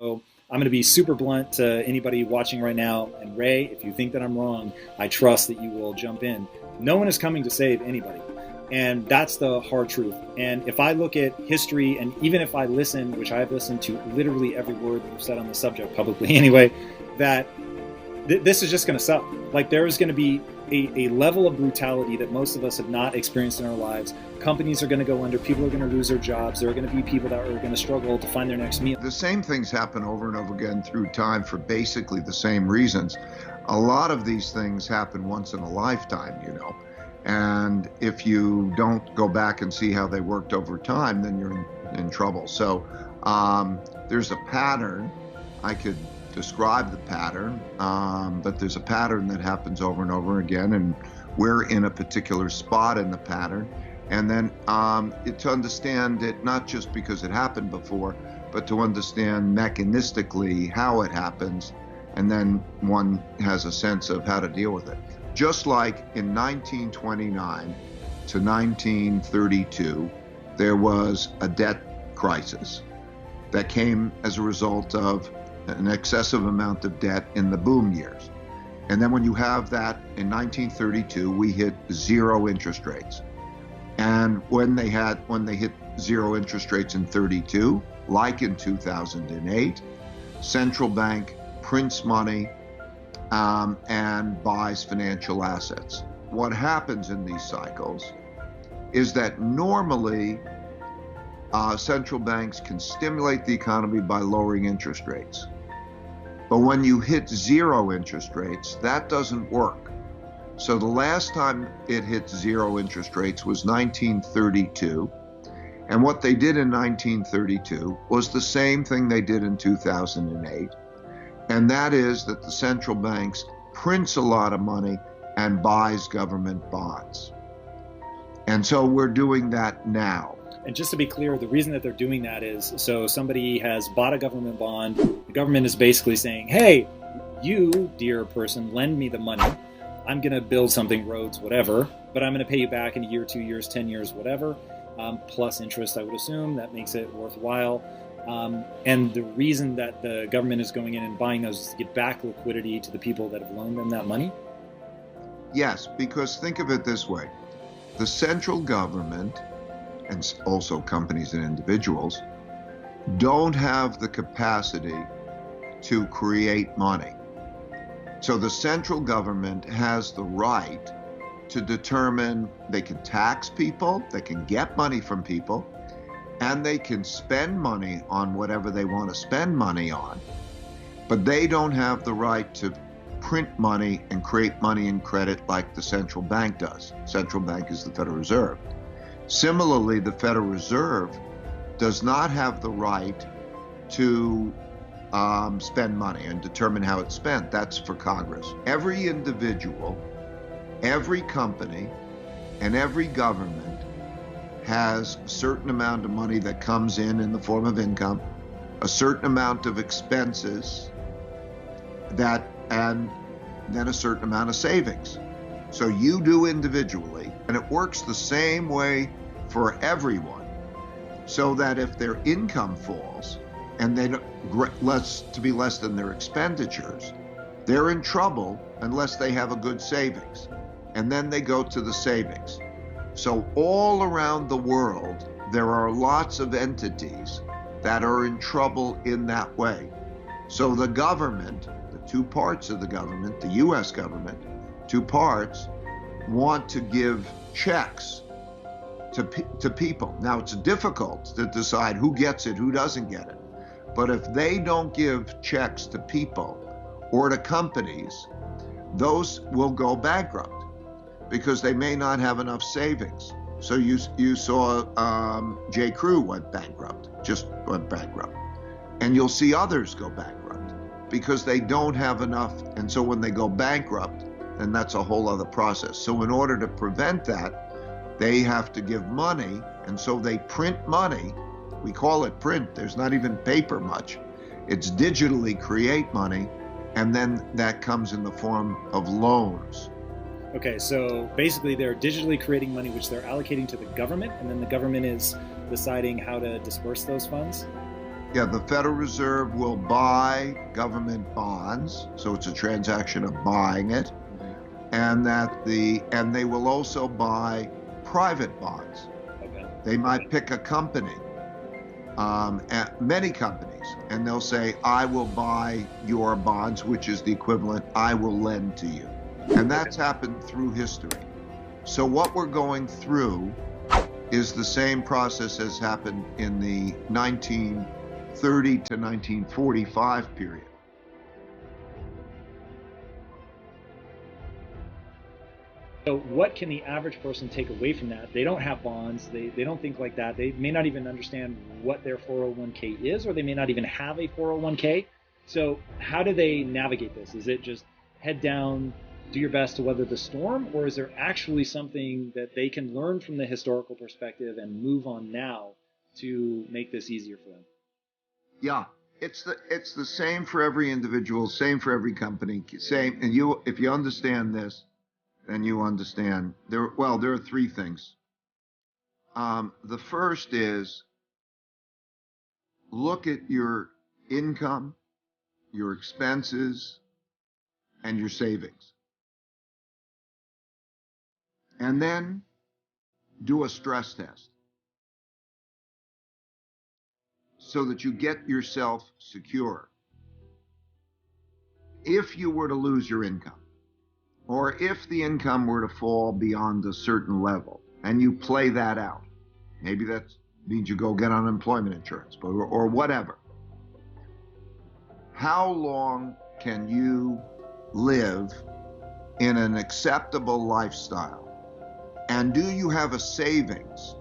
So I'm going to be super blunt to anybody watching right now. And Ray, if you think that I'm wrong, I trust that you will jump in. No one is coming to save anybody. And that's the hard truth. And if I look at history, and even if I listen, which I've listened to literally every word that you've said on the subject publicly anyway, that this is just going to suck. Like, there is going to be a level of brutality that most of us have not experienced in our lives. Companies are going to go under. People are going to lose their jobs. There are going to be people that are going to struggle to find their next meal. The same things happen over and over again through time for basically the same reasons. A lot of these things happen once in a lifetime, you know. And if you don't go back and see how they worked over time, then you're in trouble. So there's a pattern. I could describe the pattern, but there's a pattern that happens over and over again, and we're in a particular spot in the pattern. And then to understand it, not just because it happened before, but to understand mechanistically how it happens, and then one has a sense of how to deal with it. Just like in 1929 to 1932, there was a debt crisis that came as a result of an excessive amount of debt in the boom years. And then when you have that in 1932, we hit zero interest rates. And when they hit zero interest rates in 32, like in 2008, central bank prints money and buys financial assets. What happens in these cycles is that normally central banks can stimulate the economy by lowering interest rates. But when you hit zero interest rates, that doesn't work. So the last time it hit zero interest rates was 1932. And what they did in 1932 was the same thing they did in 2008. And that is that the central banks prints a lot of money and buys government bonds. And so we're doing that now. And just to be clear, the reason that they're doing that is so somebody has bought a government bond. The government is basically saying, hey, you, dear person, lend me the money. I'm going to build something, roads, whatever, but I'm going to pay you back in a year, 2 years, 10 years, whatever, plus interest, I would assume. That makes it worthwhile. And the reason that the government is going in and buying those is to get back liquidity to the people that have loaned them that money? Yes, because think of it this way. The central government, and also companies and individuals, don't have the capacity to create money. So the central government has the right to determine they can tax people, they can get money from people, and they can spend money on whatever they want to spend money on. But they don't have the right to print money and create money and credit like the central bank does. Central bank is the Federal Reserve. Similarly, the Federal Reserve does not have the right to spend money and determine how it's spent. That's for Congress. Every individual, every company, and every government has a certain amount of money that comes in the form of income, a certain amount of expenses, and then a certain amount of savings. So you do individually, and it works the same way for everyone, so that if their income falls and they less than their expenditures, they're in trouble unless they have a good savings. And then they go to the savings. So all around the world, there are lots of entities that are in trouble in that way. So the government, the two parts of the government, the US government, two parts, want to give checks to people. Now, it's difficult to decide who gets it, who doesn't get it. But if they don't give checks to people or to companies, those will go bankrupt because they may not have enough savings. So you saw J. Crew just went bankrupt. And you'll see others go bankrupt because they don't have enough. And so when they go bankrupt, then that's a whole other process. So in order to prevent that, they have to give money, and so they print money. We call it print. There's not even paper much. It's digitally create money, and then that comes in the form of loans. Okay, so basically they're digitally creating money, which they're allocating to the government, and then the government is deciding how to disperse those funds? Yeah, the Federal Reserve will buy government bonds, so it's a transaction of buying it, and they will also buy private bonds. Okay. They might pick a company, many companies, and they'll say, I will buy your bonds, which is the equivalent, I will lend to you. And that's happened through history. So what we're going through is the same process as happened in the 1930 to 1945 period. So what can the average person take away from that? They don't have bonds. They don't think like that. They may not even understand what their 401k is, or they may not even have a 401k. So how do they navigate this? Is it just head down, do your best to weather the storm, or is there actually something that they can learn from the historical perspective and move on now to make this easier for them? Yeah, it's the same for every individual, same for every company, same. And if you understand this, then you understand. There are three things. The first is look at your income, your expenses, and your savings. And then do a stress test so that you get yourself secure. If you were to lose your income, or if the income were to fall beyond a certain level, and you play that out, maybe that means you go get unemployment insurance, or whatever. How long can you live in an acceptable lifestyle? And do you have a savings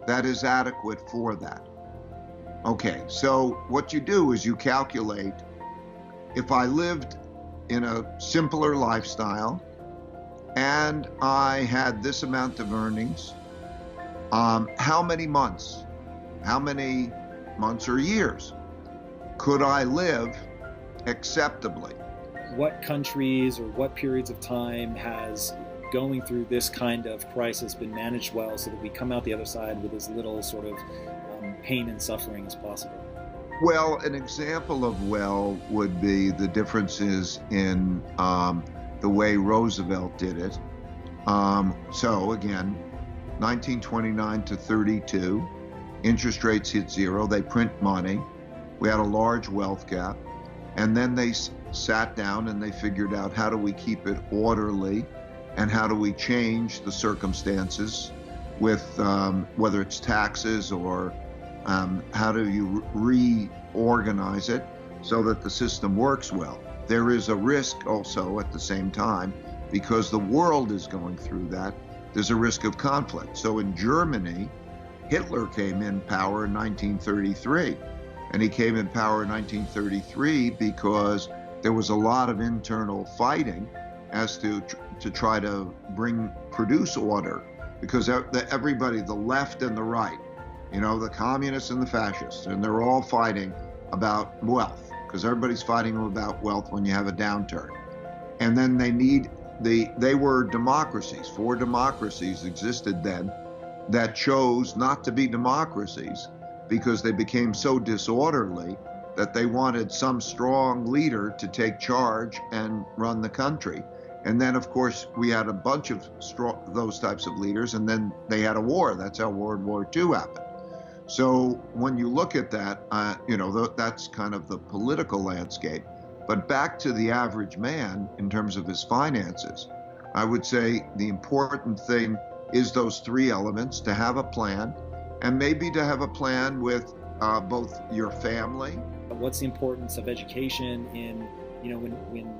that is adequate for that? Okay, so what you do is you calculate, if I lived in a simpler lifestyle and I had this amount of earnings, how many months or years could I live acceptably? What countries or what periods of time has going through this kind of crisis been managed well so that we come out the other side with as little sort of pain and suffering as possible? Well, an example of would be the differences in the way Roosevelt did it. So again, 1929 to 32, interest rates hit zero, they print money, we had a large wealth gap, and then they sat down and they figured out, how do we keep it orderly and how do we change the circumstances with whether it's taxes or how do you reorganize it so that the system works well. There is a risk also at the same time, because the world is going through that, there's a risk of conflict. So in Germany, Hitler came in power in 1933. And he came in power in 1933 because there was a lot of internal fighting as to try to produce order, because everybody, the left and the right, the communists and the fascists, and they're all fighting about wealth, because everybody's fighting about wealth when you have a downturn. And then they were democracies. 4 democracies existed then that chose not to be democracies because they became so disorderly that they wanted some strong leader to take charge and run the country. And then, of course, we had a bunch of those types of leaders, and then they had a war. That's how World War II happened. So when you look at that, that's kind of the political landscape. But back to the average man in terms of his finances, I would say the important thing is those 3 elements: to have a plan, and maybe to have a plan with both your family. What's the importance of education in, when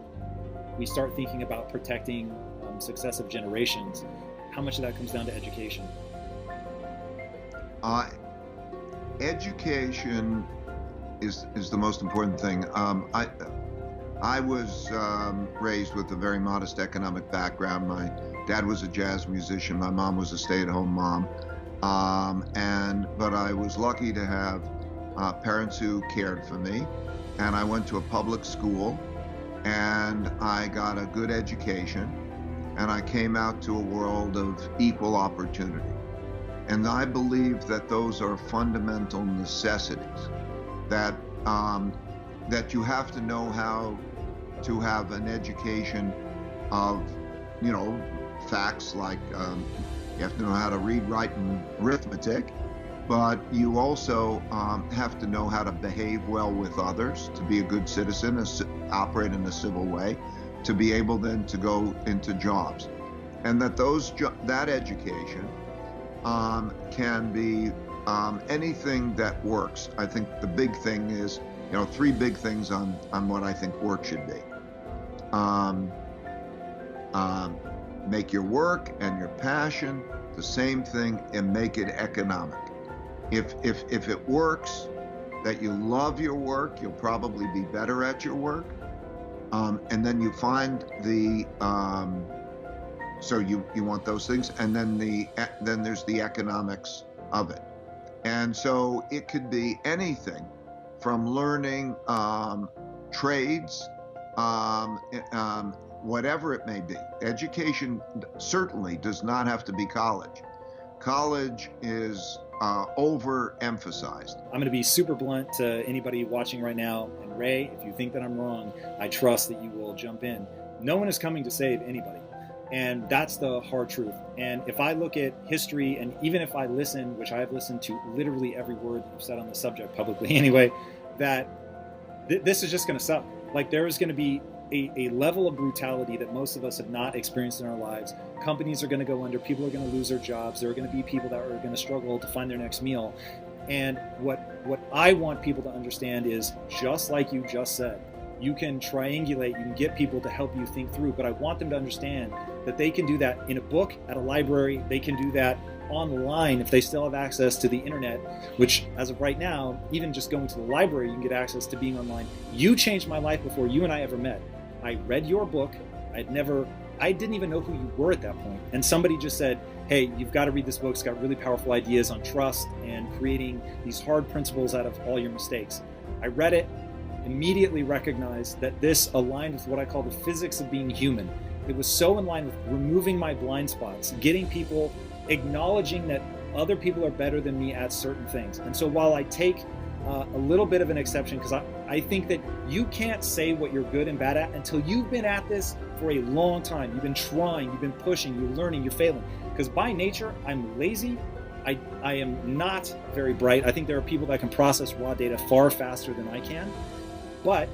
we start thinking about protecting successive generations? How much of that comes down to education? Education is the most important thing. I was raised with a very modest economic background. My dad was a jazz musician. My mom was a stay-at-home mom. But I was lucky to have parents who cared for me, and I went to a public school, and I got a good education, and I came out to a world of equal opportunity. And I believe that those are fundamental necessities. that that you have to know how to have an education of, facts like you have to know how to read, write, and arithmetic, but you also have to know how to behave well with others, to be a good citizen, operate in a civil way, to be able then to go into jobs. And that that education can be anything that works. I think the big thing is, three big things on what I think work should be. Make your work and your passion the same thing, and make it economic. If it works, that you love your work, you'll probably be better at your work. And then you find so you want those things, and then there's the economics of it. And so it could be anything from learning trades, whatever it may be. Education certainly does not have to be college. College is overemphasized. I'm going to be super blunt to anybody watching right now. And Ray, if you think that I'm wrong, I trust that you will jump in. No one is coming to save anybody. And that's the hard truth. And if I look at history, and even if I listen, which I have listened to literally every word that you've said on the subject publicly anyway, that this is just going to suck. Like, there is going to be a level of brutality that most of us have not experienced in our lives. Companies are going to go under. People are going to lose their jobs. There are going to be people that are going to struggle to find their next meal. And what I want people to understand is, just like you just said, you can triangulate, you can get people to help you think through, but I want them to understand that they can do that in a book, at a library. They can do that online if they still have access to the internet, which as of right now, even just going to the library, you can get access to being online. You changed my life before you and I ever met. I read your book. I didn't even know who you were at that point. And somebody just said, hey, you've got to read this book. It's got really powerful ideas on trust and creating these hard principles out of all your mistakes. I read it, immediately recognized that this aligned with what I call the physics of being human. It was so in line with removing my blind spots, getting people, acknowledging that other people are better than me at certain things. And so while I take a little bit of an exception, because I think that you can't say what you're good and bad at until you've been at this for a long time. You've been trying, you've been pushing, you're learning, you're failing. Because by nature, I'm lazy. I am not very bright. I think there are people that can process raw data far faster than I can. But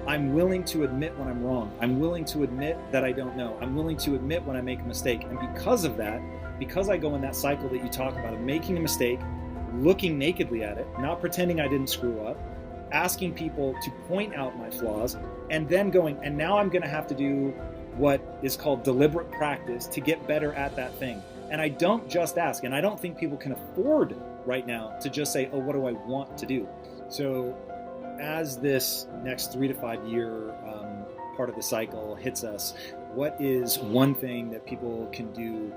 I'm willing to admit when I'm wrong. I'm willing to admit that I don't know. I'm willing to admit when I make a mistake. And because of that, because I go in that cycle that you talk about of making a mistake, looking nakedly at it, not pretending I didn't screw up, asking people to point out my flaws, and then going, and now I'm going to have to do what is called deliberate practice to get better at that thing. And I don't just ask, and I don't think people can afford right now to just say, oh, what do I want to do? So as this next 3 to 5 year part of the cycle hits us, what is one thing that people can do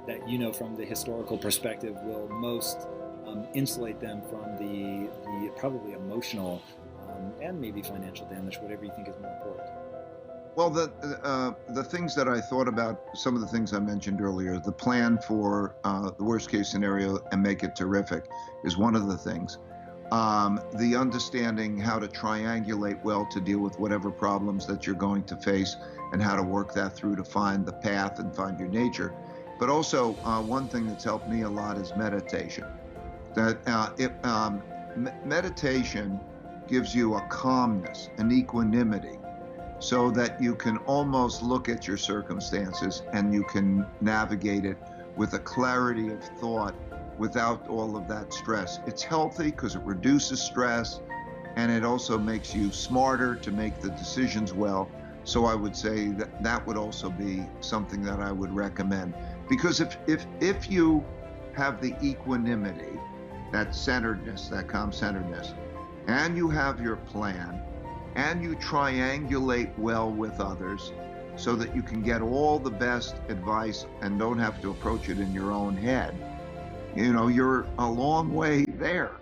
that, from the historical perspective will most insulate them from the probably emotional and maybe financial damage, whatever you think is more important? Well, the things that I thought about, some of the things I mentioned earlier, the plan for the worst case scenario and make it terrific is one of the things. The understanding how to triangulate well to deal with whatever problems that you're going to face and how to work that through to find the path and find your nature. But also, one thing that's helped me a lot is meditation. Meditation gives you a calmness, an equanimity, so that you can almost look at your circumstances and you can navigate it with a clarity of thought without all of that stress. It's healthy because it reduces stress, and it also makes you smarter to make the decisions well. So I would say that would also be something that I would recommend. Because if you have the equanimity, that centeredness, that calm centeredness, and you have your plan, and you triangulate well with others so that you can get all the best advice and don't have to approach it in your own head, you're a long way there.